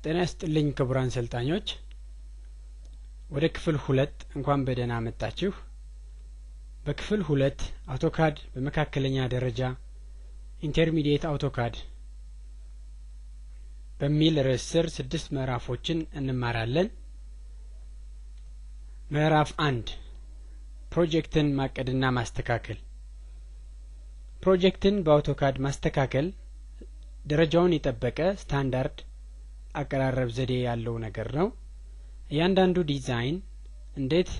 ጤና ይስጥልኝ ክቡራን ሰልጣኞች ወደ ክፍል 2 እንኳን በደህና መጣችሁ። በክፍል 2 አውቶካድ በመካከለኛ ደረጃ ኢንተርሚዲየት አውቶካድ በሚል ርዕስ ስር 6 ምዕራፎችን እንማራለን። ምዕራፍ 1 ፕሮጀክትን ማቀድና ማስተካከል። ፕሮጀክትን በአውቶካድ ማስተካከል ደረጃውን የጠበቀ ስታንዳርድ አቀራረብ ዘዴ ያለው ነገር ነው። እያንዳንዱ ዲዛይን እንዴት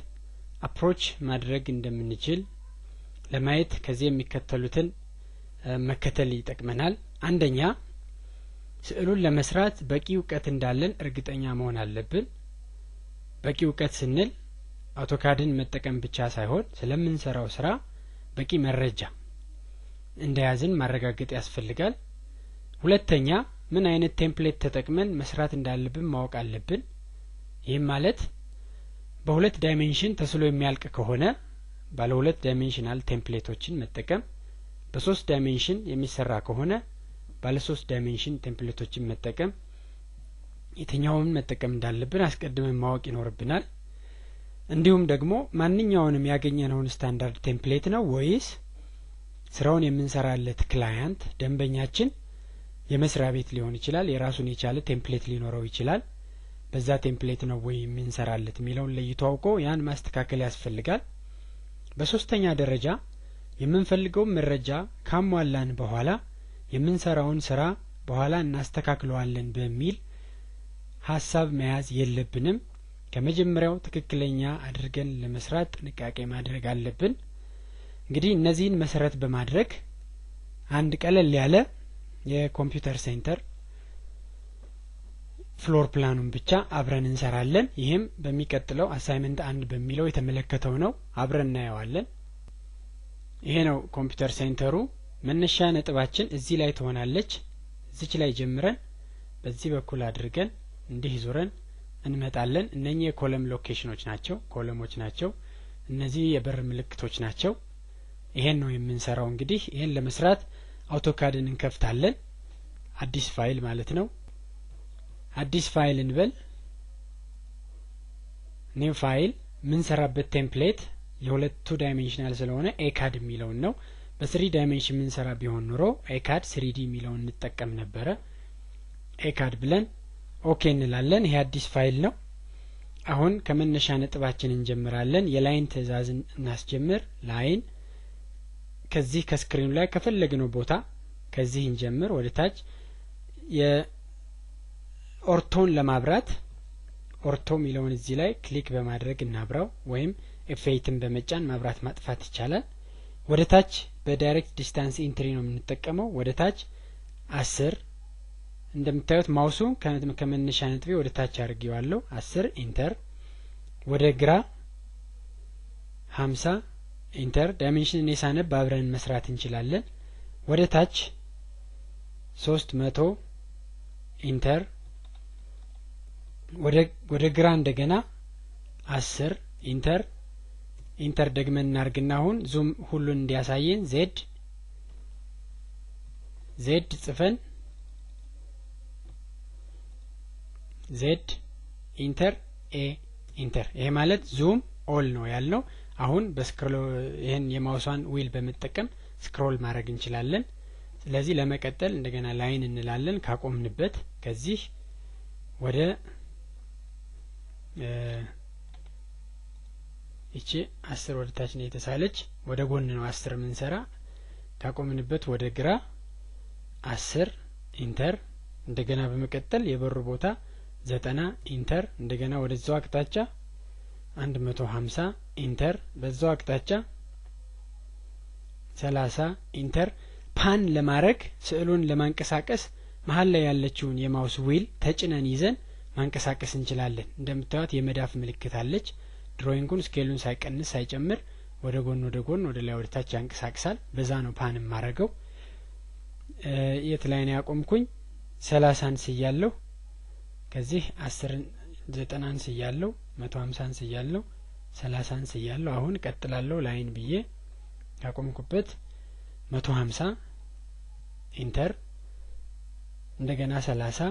አፕሮች ማድረግ እንደምንችል ለማየት ከዚህ የሚከተሉትን መከተል ይጠቅመናል። አንደኛ ስዕሉን ለመስራት በቂ ዕውቀት እንዳለን እርግጠኛ መሆን አለብን። በቂ ዕውቀት ስንል አውቶካድን መጠቀም ብቻ ሳይሆን ስለምንሰራው ስራ በቂ መረጃ እንደያዝን ማረጋገጥ ያስፈልጋል። ሁለተኛ ምን አይነት ቴምፕሌት ተጠቅመን መስራት እንዳለብን ማወቅ አለብን። ይህም ማለት በሁለት ዳይሜንሽን ተስሎ የሚያልቅ ከሆነ ባለ ሁለት ዳይሜንሽናል ቴምፕሌቶችን መጠቀም፣ በሶስት ዳይሜንሽን የሚሰራ ከሆነ ባለ ሶስት ዳይሜንሽን ቴምፕሌቶችን መጠቀም፣ የትኛውን መጠቀም እንዳለብን አስቀድመን ማወቅ ይኖርብናል። እንዲሁም ደግሞ ማንኛውንም ያገኘነውን ስታንዳርድ ቴምፕሌት ነው ወይስ ስራውን የምንሰራለት ክላይንት ደንበኛችን የመስሪያ ቤት ሊሆን ይችላል፣ የራሱን የቻለ ቴምፕሌት ሊኖረው ይችላል። በዛ ቴምፕሌት ነው ወይ የምንሰራለት የሚለውን ለይቶ አውቆ ያን ማስተካከል ያስፈልጋል። በሶስተኛ ደረጃ የምንፈልገው መረጃ ካሟላን በኋላ የምንሰራውን ስራ በኋላ እናስተካክለዋለን በሚል ሐሳብ መያዝ የለብንም። ከመጀመሪያው ትክክለኛ አድርገን ለመስራት ጥንቃቄ ማድረግ አለብን። እንግዲህ እነዚህን መሰረት በማድረግ አንድ ቀለል ያለ የኮምፒውተር ሴንተር ፍሎር ፕላኑን ብቻ አብረን እንሰራለን። ይሄም በሚቀጥለው አሳይመንት 1 በሚለው የተመለከተው ነው። አብረን እናየዋለን። ይሄ ነው ኮምፒውተር ሴንተሩ። መነሻ ነጥባችን እዚህ ላይ ትሆናለች። እዚች ላይ ጀምረን በዚህ በኩል አድርገን እንዲህ ዙረን እንመጣለን። እነኚህ የኮለም ሎኬሽኖች ናቸው፣ ኮለሞች ናቸው። እነዚህ የበር ምልክቶች ናቸው። ይሄን ነው የምንሰራው። እንግዲህ ይሄን ለመስራት አውቶካድን እንከፍታለን። አዲስ ፋይል ማለት ነው። አዲስ ፋይል እንበል። ኒው ፋይል ምን ሰራበት ቴምፕሌት የሁለቱ ዳይሜንሽናል ስለሆነ ኤካድ የሚለውን ነው። በ3 ዳይሜንሽን ምን ሰራ ቢሆን ኑሮ ኤካድ 3D የሚለውን እንጠቀም ነበረ። ኤካድ ብለን ኦኬ እንላለን። ይሄ አዲስ ፋይል ነው። አሁን ከመነሻ ነጥባችን እንጀምራለን። የላይን ትዕዛዝን እናስጀምር። ላይን ከዚህ ከስክሪኑ ላይ ከፈለግነው ቦታ ከዚህ እንጀምር ወደ ታች። የኦርቶን ለማብራት ኦርቶ ሚለውን እዚህ ላይ ክሊክ በማድረግ እናብራው፣ ወይም F8ን በመጫን ማብራት ማጥፋት ይቻላል። ወደ ታች በዳይሬክት ዲስታንስ ኢንትሪ ነው የምንጠቀመው። ወደ ታች 10 እንደምታዩት ማውሱ ከመነሻ ነጥቤ ወደ ታች አድርጌዋለሁ። 10 ኢንተር። ወደ ግራ 50 ኢንተር። ዳይሜንሽን የሳነብ አብረን መስራት እንችላለን። ወደ ታች 300 ኢንተር። ወደ ግራ እንደገና 10 ኢንተር። ኢንተር ደግመን እናርግና አሁን ዙም ሁሉን እንዲያሳየን ዜድ ጽፈን ዜድ ኢንተር ኤ ኢንተር። ይሄ ማለት ዙም ኦል ነው ያልነው። አሁን ይሄን የማውሷን ዊል በመጠቀም ስክሮል ማድረግ እንችላለን። ስለዚህ ለመቀጠል እንደገና ላይን እንላለን። ካቆምንበት ከዚህ ወደ እቺ 10 ወደ ታች ነው የተሳለች፣ ወደ ጎን ነው 10 ምን ሰራ። ካቆምንበት ወደ ግራ 10 ኢንተር። እንደገና በመቀጠል የበሩ ቦታ 90 ኢንተር። እንደገና ወደዛው አቅጣጫ 150 ኢንተር። በዛው አቅጣጫ 30 ኢንተር። ፓን ለማድረግ ስዕሉን ለማንቀሳቀስ መሀል ላይ ያለችውን የማውስ ዊል ተጭነን ይዘን ማንቀሳቀስ እንችላለን። እንደምታዩት የመዳፍ ምልክት አለች። ድሮይንጉን ስኬሉን ሳይቀንስ ሳይጨምር ወደ ጎን ወደ ላይ ወደ ታች ያንቀሳቅሳል። በዛ ነው ፓን ማረገው። የት ላይ ነው ያቆምኩኝ? 30 ስያለሁ። ከዚህ 10 90 ስያለሁ፣ 150 ስያለሁ፣ 30 ስያለሁ። አሁን ቀጥላለሁ ላይን ብዬ ያቆምኩበት 150 ኢንተር። እንደገና 30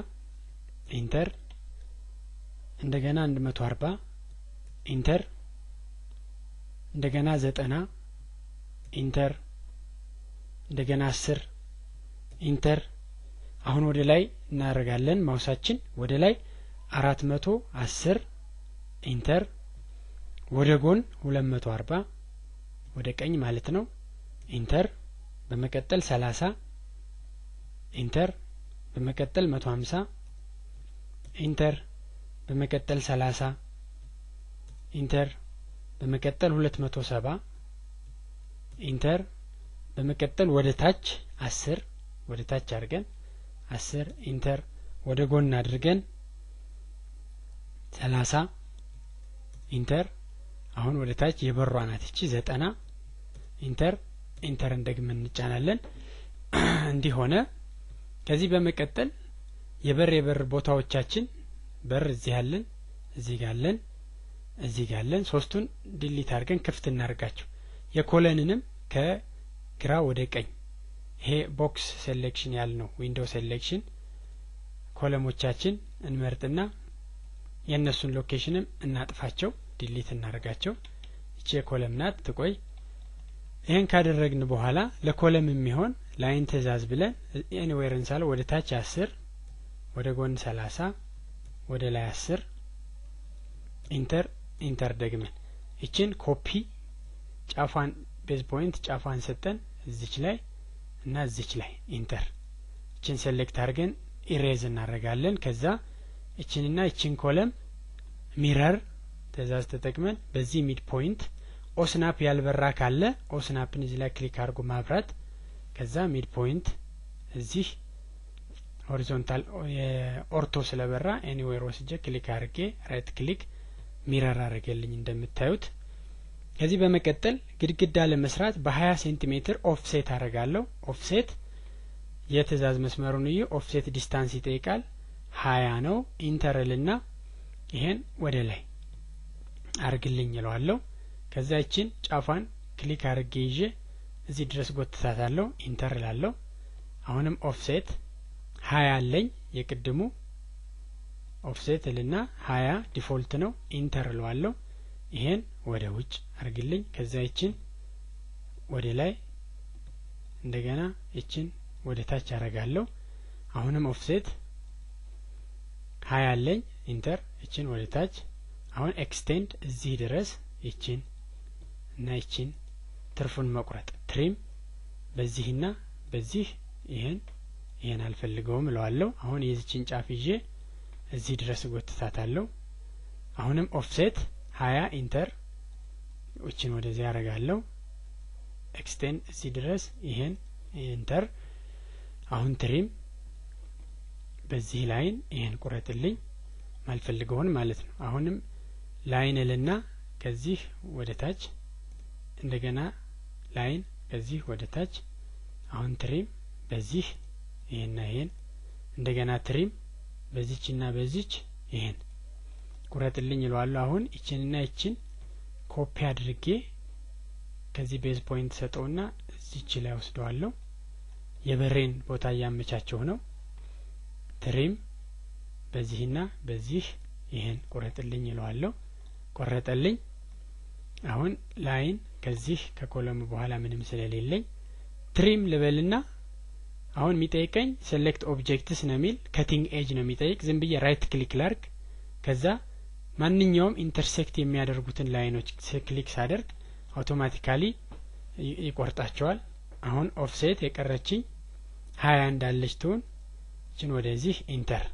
ኢንተር እንደገና 140 ኢንተር እንደገና 90 ኢንተር እንደገና 10 ኢንተር አሁን ወደ ላይ እናደርጋለን ማውሳችን ወደ ላይ 410 ኢንተር ወደ ጎን 240 ወደ ቀኝ ማለት ነው ኢንተር በመቀጠል 30 ኢንተር በመቀጠል 150 ኢንተር በመቀጠል 30 ኢንተር በመቀጠል 270 ኢንተር በመቀጠል ወደ ታች 10 ወደ ታች አድርገን 10 ኢንተር ወደ ጎን አድርገን 30 ኢንተር አሁን ወደ ታች የበሯ ናት እቺ 90 ኢንተር ኢንተር እንደግመን እንጫናለን እንዲህ ሆነ ከዚህ በመቀጠል የበር ቦታዎቻችን በር እዚህ ያለን እዚህ ጋር አለን ሶስቱን ዲሊት አድርገን ክፍት እናርጋቸው የኮለንንም ከግራ ወደ ቀኝ ይሄ ቦክስ ሴሌክሽን ያልነው ዊንዶው ሴሌክሽን ኮለሞቻችን እንመርጥና የነሱን ሎኬሽንም እናጥፋቸው ዲሊት እናርጋቸው እቺ የኮለም ናት ትቆይ ይሄን ካደረግን በኋላ ለኮለም የሚሆን ላይን ትእዛዝ ብለን ኤኒዌር እንሳለው ወደ ታች 10 ወደ ጎን 30 ወደ ላይ 10 ኢንተር ኢንተር ደግመን እቺን ኮፒ ጫፋን ቤዝ ፖይንት ጫፋን ሰጠን እዚች ላይ እና እዚች ላይ ኢንተር እቺን ሴሌክት አድርገን ኢሬዝ እናደርጋለን ከዛ እቺንና እቺን ኮለም ሚረር ትእዛዝ ተጠቅመን በዚህ ሚድ ፖይንት ኦስናፕ ያልበራ ካለ ኦስናፕን እዚህ ላይ ክሊክ አድርጎ ማብራት ከዛ ሚድ ፖይንት እዚህ ሆሪዞንታል ኦርቶ ስለበራ ኤኒዌር ወስጄ ክሊክ አድርጌ ራይት ክሊክ ሚረር አድርገልኝ እንደምታዩት ከዚህ በመቀጠል ግድግዳ ለመስራት በ20 ሴንቲሜትር ኦፍሴት አደርጋለሁ ኦፍሴት የትእዛዝ መስመሩን እዩ ኦፍሴት ዲስታንስ ይጠይቃል 20 ነው ኢንተርልና ይሄን ወደ ላይ አርግልኝ ይለዋለሁ ከዛ እቺን ጫፋን ክሊክ አድርጌ ይዤ እዚህ ድረስ ጎትታታለሁ ኢንተር እላለሁ አሁንም ኦፍሴት 20 አለኝ የቅድሙ ኦፍሴት ልና 20 ዲፎልት ነው ኢንተር እለዋለሁ ይሄን ወደ ውጭ አርግልኝ ከዛ እቺን ወደ ላይ እንደገና እቺን ወደ ታች አረጋለሁ አሁንም ኦፍሴት 20 አለኝ ኢንተር እቺን ወደ ታች አሁን ኤክስቴንድ እዚህ ድረስ እቺን እና እቺን ትርፉን መቁረጥ ትሪም በዚህና በዚህ ይሄን አልፈልገውም እለዋለሁ አሁን የዚህን ጫፍ ይዤ እዚህ ድረስ ጎትታታለሁ አሁንም ኦፍሴት 20 ኢንተር እቺን ወደዚህ ያረጋለሁ ኤክስቴንድ እዚህ ድረስ ይሄን ኢንተር አሁን ትሪም በዚህ ላይን ይሄን ቁረጥልኝ ማልፈልገውን ማለት ነው አሁንም ላይን ልና ከዚህ ወደ ታች እንደገና ላይን ከዚህ ወደ ታች አሁን ትሪም በዚህ ይሄን እንደገና ትሪም በዚህና በዚች ይሄን ቁረጥልኝ ይለዋለሁ አሁን እቺንና እቺን ኮፒ አድርጌ ከዚህ ቤዝ ፖይንት ሰጠውና እዚች ላይ ወስደዋለሁ የበሬን ቦታ ያመቻቸው ነው ትሪም በዚህና በዚህ ይሄን ቁረጥልኝ ይለዋለሁ ቆረጠልኝ አሁን ላይን ከዚህ ከኮለሙ በኋላ ምንም ስለሌለኝ ትሪም ልበልና አሁን የሚጠይቀኝ ሴሌክት ኦብጀክትስ ነው የሚል ከቲንግ ኤጅ ነው የሚጠይቅ ዝም ብዬ ራይት ክሊክ ላርግ ከዛ ማንኛውም ኢንተርሴክት የሚያደርጉትን ላይኖች ክሊክ ሳደርግ አውቶማቲካሊ ይቆርጣቸዋል አሁን ኦፍሴት የቀረችኝ 20 እንዳለች ትሁን እቺን ወደዚህ ኢንተር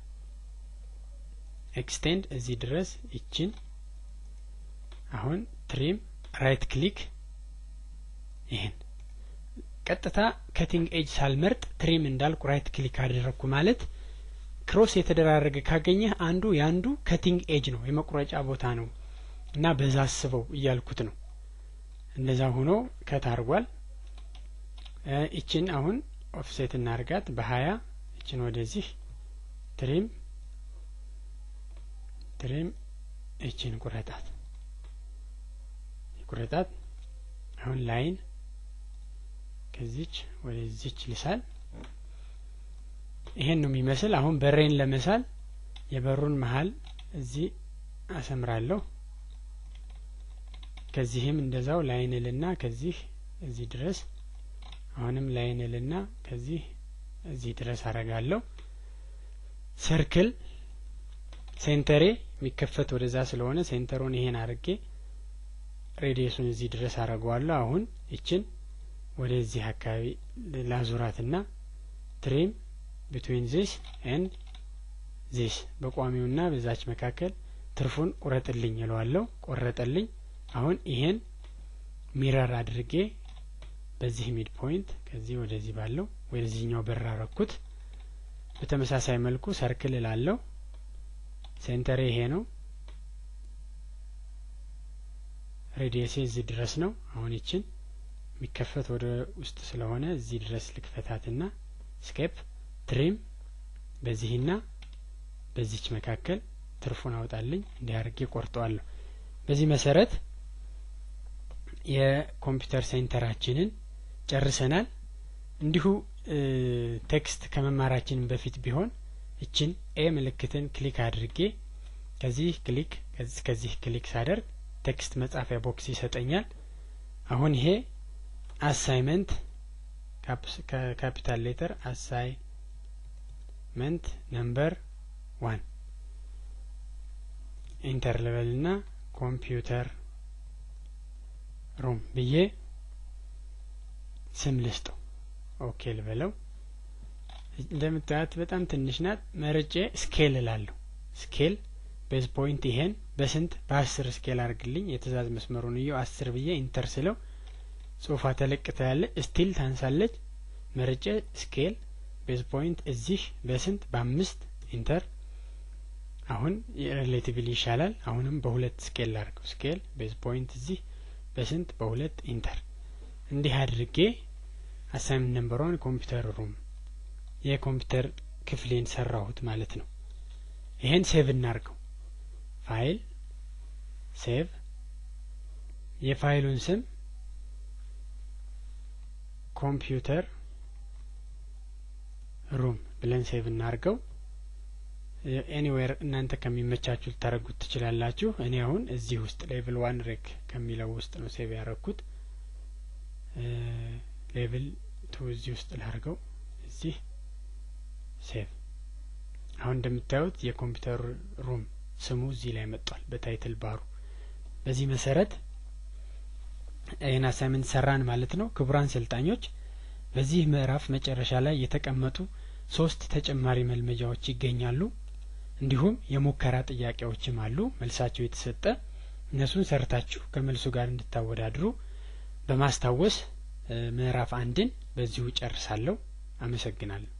ኤክስቴንድ እዚህ ድረስ እቺን አሁን ትሪም ራይት ክሊክ ይሄን ቀጥታ ከቲንግ ኤጅ ሳልመርጥ ትሪም እንዳልኩ ራይት ክሊክ አደረኩ ማለት ክሮስ የተደራረገ ካገኘህ አንዱ ያንዱ ከቲንግ ኤጅ ነው የመቁረጫ ቦታ ነው እና በዛ አስበው እያልኩት ነው እንደዛ ሆኖ ከታርጓል እቺን አሁን ኦፍሴት እናርጋት በ20 እቺን ወደዚህ ትሪም እቺን ቁረጣት አሁን ላይን ከዚች ወደዚች ልሳል ይሄን ነው የሚመስል አሁን በሬን ለመሳል የበሩን መሃል እዚህ አሰምራለሁ። ከዚህም እንደዛው ላይንልና ከዚህ እዚህ ድረስ አሁንም ላይንልና ከዚህ እዚህ ድረስ አረጋለሁ። ሰርክል ሴንተሬ የሚከፈት ወደዛ ስለሆነ ሴንተሩን ይሄን አርጌ ሬዲየሱን እዚህ ድረስ አረጋዋለሁ። አሁን እቺን ወደዚህ አካባቢ ላዙራትና ትሪም between this and this በቋሚውና በዛች መካከል ትርፉን ቁረጥልኝ እለዋለሁ። ቆረጠልኝ። አሁን ይሄን ሚረር አድርጌ በዚህ ሚድ ፖይንት ከዚህ ወደዚህ ባለው ወደዚህኛው በር አረኩት። በተመሳሳይ መልኩ ሰርክል እላለሁ። ሴንተር ይሄ ነው። ሬዲየስ እዚህ ድረስ ነው። አሁን እቺን የሚከፈት ወደ ውስጥ ስለሆነ እዚህ ድረስ ልክፈታትና ስኬፕ ትሪም በዚህና በዚህች መካከል ትርፉን አውጣልኝ እንዲያርጌ ቆርጠዋለሁ። በዚህ መሰረት የኮምፒውተር ሴንተራችንን ጨርሰናል። እንዲሁ ቴክስት ከመማራችን በፊት ቢሆን እቺን ኤ ምልክትን ክሊክ አድርጌ ከዚህ ክሊክ ሳደርግ ቴክስት መጻፊያ ቦክስ ይሰጠኛል። አሁን ይሄ አሳይመንት ካፒታል ሌተር አሳይመንት ነምበር 1 ኢንተር ሌቨልና ኮምፒውተር ሩም ብዬ ስም ልስጠው። ኦኬ ልበለው። እንደምታዩት በጣም ትንሽ ናት። መርጬ ስኬል እላለሁ። ስኬል ቤዝ ፖይንት ይሄን በስንት በ10 ስኬል አድርግልኝ። የትእዛዝ መስመሩን እዩ 10 ብዬ ኢንተር ስለው ጽሁፋ ተለቅታለች። ስቲል ታንሳለች። መርጬ ስኬል ቤዝ ፖይንት እዚህ በስንት በ5 ኢንተር። አሁን ሪሌቲቭሊ ይሻላል። አሁንም በ2 ስኬል ላድርገው። ስኬል ቤዝ ፖይንት እዚህ በስንት በ2 ኢንተር። እንዲህ አድርጌ አሳይመንት ነምበር 1 ኮምፒውተር ሩም የኮምፒውተር ክፍሌን ሰራሁት ማለት ነው። ይሄን ሴቭ እናርገው። ፋይል ሴቭ። የፋይሉን ስም ኮምፒውተር ሩም ብለን ሴቭ እናርገው። ኤኒዌር እናንተ ከሚመቻችሁ ልታረጉት ትችላላችሁ። እኔ አሁን እዚህ ውስጥ ሌቭል 1 ሬክ ከሚለው ውስጥ ነው ሴቭ ያረኩት። ሌቭል 2 እዚህ ውስጥ ላርገው። እዚህ ሴቭ። አሁን እንደምታዩት የኮምፒውተር ሩም ስሙ እዚህ ላይ መጥቷል በታይትል ባሩ። በዚህ መሰረት ይሄን አሳይመንት ሰራን ማለት ነው። ክቡራን ሰልጣኞች በዚህ ምዕራፍ መጨረሻ ላይ የተቀመጡ 3 ተጨማሪ መልመጃዎች ይገኛሉ። እንዲሁም የሙከራ ጥያቄዎችም አሉ መልሳቸው የተሰጠ። እነሱን ሰርታችሁ ከመልሱ ጋር እንድታወዳድሩ በማስታወስ ምዕራፍ 1ን በዚሁ ጨርሳለሁ። አመሰግናለሁ።